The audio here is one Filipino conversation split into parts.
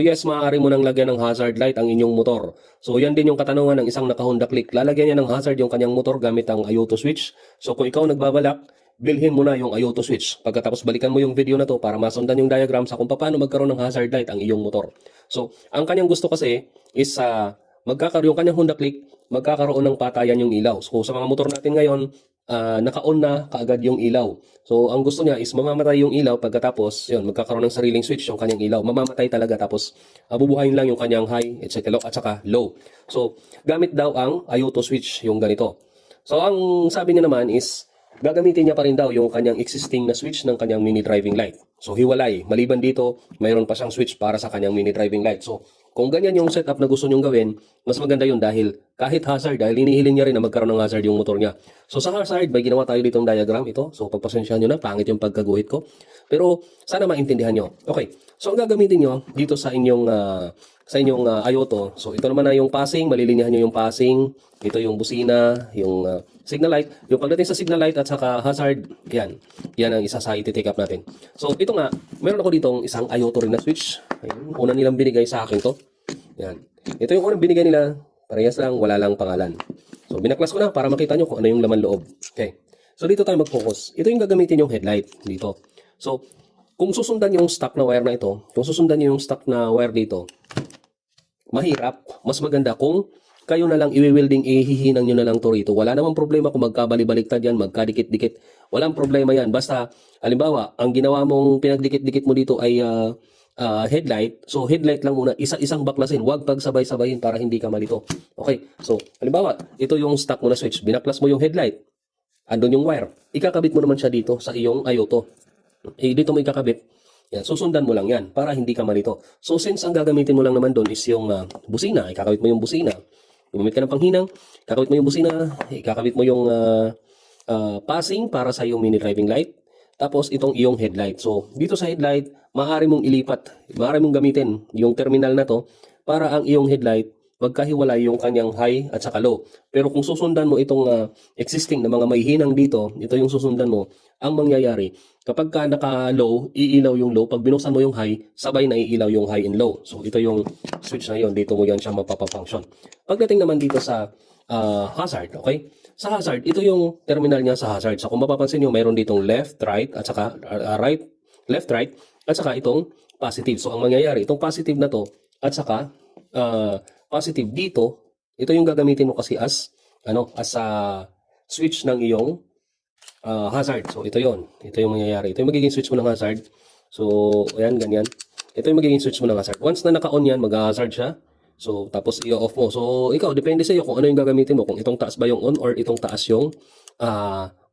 yes, maaari mo nang lagyan ng hazard light ang inyong motor. So yan din yung katanungan ng isang naka-Honda Click. Lalagyan niya ng hazard yung kanyang motor gamit ang Ayuto switch. So kung ikaw nagbabalak, bilhin mo na yung Ayuto switch. Pagkatapos balikan mo yung video na to para masundan yung diagram sa kung paano magkaroon ng hazard light ang iyong motor. So ang kanyang gusto kasi is magkakaroon yung kanyang Honda Click, magkakaroon ng patayan yung ilaw. So sa mga motor natin ngayon, naka-on na kaagad yung ilaw. So ang gusto niya is mamamatay yung ilaw, pagkatapos yun, magkakaroon ng sariling switch yung kanyang ilaw. Mamamatay talaga, tapos bubuhayin lang yung kanyang high at saka low. So gamit daw ang Ayuto switch yung ganito. So ang sabi niya naman is gagamitin niya pa rin daw yung kanyang existing na switch ng kanyang mini driving light. So hiwalay, maliban dito, mayroon pa siyang switch para sa kanyang mini driving light. So kung ganyan yung setup na gusto nyong gawin, mas maganda yun dahil kahit hazard, dahil hinihiling niya rin na magkaroon ng hazard yung motor niya. So sa hazard, may ginawa tayo ditong diagram ito. So pagpasensyahan nyo na, pangit yung pagkaguhit ko. Pero sana maintindihan nyo. Okay, so ang gagamitin nyo dito sa inyong Ayuto. So ito naman na yung passing, malilinihan nyo yung passing. Ito yung busina, yung signal light. Yung pagdating sa signal light at saka hazard, yan. Yan ang isa sa iti-take up natin. So ito nga, meron ako ditong isang Ayuto rin na switch. Ayun, una nilang binigay sa akin to. Yan. Ito yung unang binigay nila. Parehas lang, wala lang pangalan. So binaklas ko na para makita nyo kung ano yung laman loob. Okay. So dito tayo mag-focus. Ito yung gagamitin yung headlight dito. So kung susundan yung stock na wire na ito, kung susundan nyo yung stock na wire dito, mahirap. Mas maganda kung kayo na lang i-welding, ihihinang nyo na lang to rito. Wala namang problema kung magkabali-baliktad yan, magkadikit-dikit. Walang problema yan. Basta, halimbawa, ang ginawa mong pinagdikit-dikit mo dito ay headlight. So, headlight lang muna. Isa-isang baklasin. Huwag pagsabay-sabayin para hindi ka malito. Okay. So, halimbawa, ito yung stock mo na switch. Binaklas mo yung headlight. Andun yung wire. Ikakabit mo naman siya dito sa iyong Ayuto. Dito mo ikakabit. Yan, susundan mo lang yan para hindi ka malito. So since ang gagamitin mo lang naman doon is yung busina, ikakabit mo yung busina. Gumamit ka ng panghinang, ikakabit mo yung busina, ikakabit mo yung passing para sa iyong mini driving light. Tapos itong iyong headlight. So dito sa headlight, maaari mong ilipat, maaari mong gamitin yung terminal na to para ang iyong headlight magkahiwalay yung kanyang high at saka low. Pero kung susundan mo itong existing na mga may hinang dito, ito yung susundan mo, ang mangyayari, kapag ka naka-low, iilaw yung low. Pag binuksan mo yung high, sabay na iilaw yung high and low. So ito yung switch na yun. Dito mo yan siya mapapafunction. Pagdating naman dito sa hazard, okay? Sa hazard, ito yung terminal niya sa hazard. So kung mapapansin nyo, mayroon ditong left, right, at saka right, left, right, at saka itong positive. So ang mangyayari, itong positive na to, at saka positive dito, ito yung gagamitin mo kasi as switch ng iyong hazard. So ito yon, ito yung mangyayari. Ito yung magiging switch mo ng hazard. So ayan, ganyan. Ito yung magiging switch mo ng hazard. Once na naka-on yan, mag-hazard siya. So tapos i-off mo. So ikaw, depende sa iyo kung ano yung gagamitin mo. Kung itong taas ba yung on or itong taas yung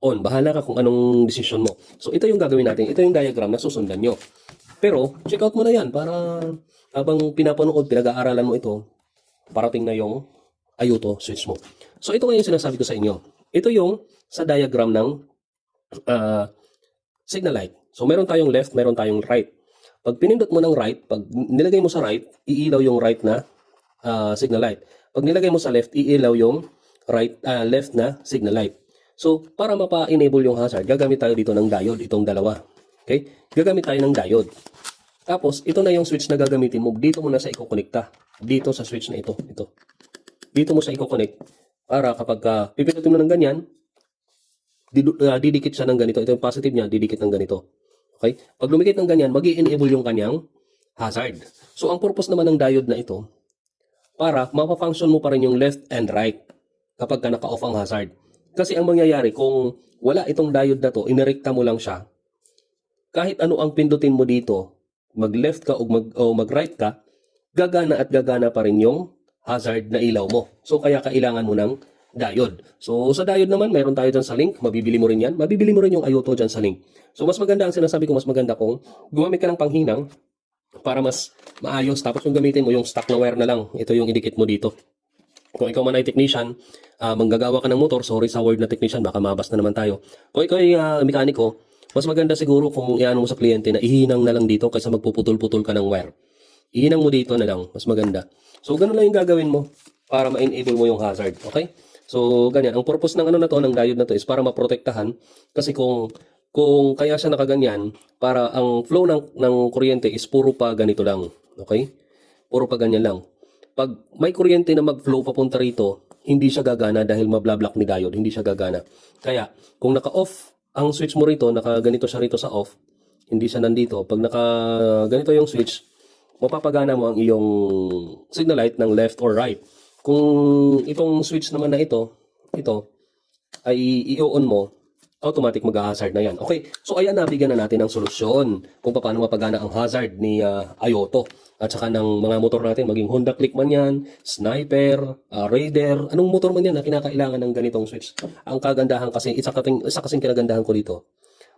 on. Bahala ka kung anong decision mo. So ito yung gagawin natin. Ito yung diagram na susundan nyo. Pero check out mo na yan para habang pinapanood, pinag-aaralan mo ito, parating na yung Ayuto switch mo. So ito ngayon sinasabi ko sa inyo. Ito yung sa diagram ng signal light. So meron tayong left, meron tayong right. Pag pinindot mo ng right, pag nilagay mo sa right, iilaw yung right na signal light. Pag nilagay mo sa left, iilaw yung left na signal light. So para mapa-enable yung hazard, gagamit tayo dito ng diode, itong dalawa. Okay? Gagamit tayo ng diode. Tapos, ito na yung switch na gagamitin mo. Dito mo na sa ikokonekta. Dito sa switch na ito. Dito mo sa ikokonect. Para kapag pipindutin mo ng ganyan, didikit siya ng ganito. Ito yung positive niya, didikit ng ganito. Okay? Pag lumikit ng ganyan, mag-i-enable yung kanyang hazard. So, ang purpose naman ng diode na ito, para mapafunction mo pa rin yung left and right kapag ka naka-off ang hazard. Kasi ang mangyayari, kung wala itong diode na to, inirekta mo lang siya, kahit ano ang pindutin mo dito, mag-left ka o mag-right ka, gagana at gagana pa rin yung hazard na ilaw mo. So, kaya kailangan mo ng diode. So, sa diode naman, meron tayo dyan sa link. Mabibili mo rin yan. Mabibili mo rin yung Ayuto dyan sa link. So, mas maganda, ang sinasabi ko, mas maganda kung gumamit ka ng panghinang para mas maayos. Tapos yung gamitin mo, yung stock na wire na lang. Ito yung idikit mo dito. Kung ikaw man ay technician, manggagawa ka ng motor, sorry sa word na technician, baka mabas na naman tayo. Kung ikaw ay mekaniko, mas maganda siguro kung iano mo sa kliyente na ihinang na lang dito kaysa magpuputol-putol ka ng wire. Ihinang mo dito na lang, mas maganda. So, ganun lang yung gagawin mo para ma-enable mo yung hazard. Okay? So, ganyan. Ang purpose ng ng diode na to is para maprotektahan. Kasi kung kaya siya nakaganyan, para ang flow ng kuryente is puro pa ganito lang. Okay? Puro pa ganyan lang. Pag may kuryente na mag-flow papunta rito, hindi siya gagana dahil mabla-block ni diode, hindi siya gagana. Kaya, kung naka-off ang switch mo rito, naka-ganito siya rito sa off, hindi siya nandito. Pag naka-ganito yung switch, mapapagana mo ang iyong signal light ng left or right. Kung itong switch naman na ito ay i-on mo, automatic mag-hazard na yan. Okay, so ayan, nabigyan na natin ng solusyon kung paano mapagana ang hazard ni Ayoto at saka ng mga motor natin, maging Honda Click man yan, Sniper, Raider, anong motor man yan na kinakailangan ng ganitong switch. Ang kagandahan kasi, isa kasing kinagandahan ko dito,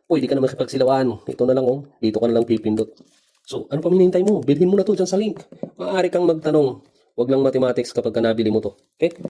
pwede ka na makipagsilawaan. Ito na lang, dito ka na lang pipindot. So, ano pa hinihintay mo? Bilhin mo na to dyan sa link. Maaari kang magtanong. Wag lang mathematics kapag ka nabili mo to. Okay?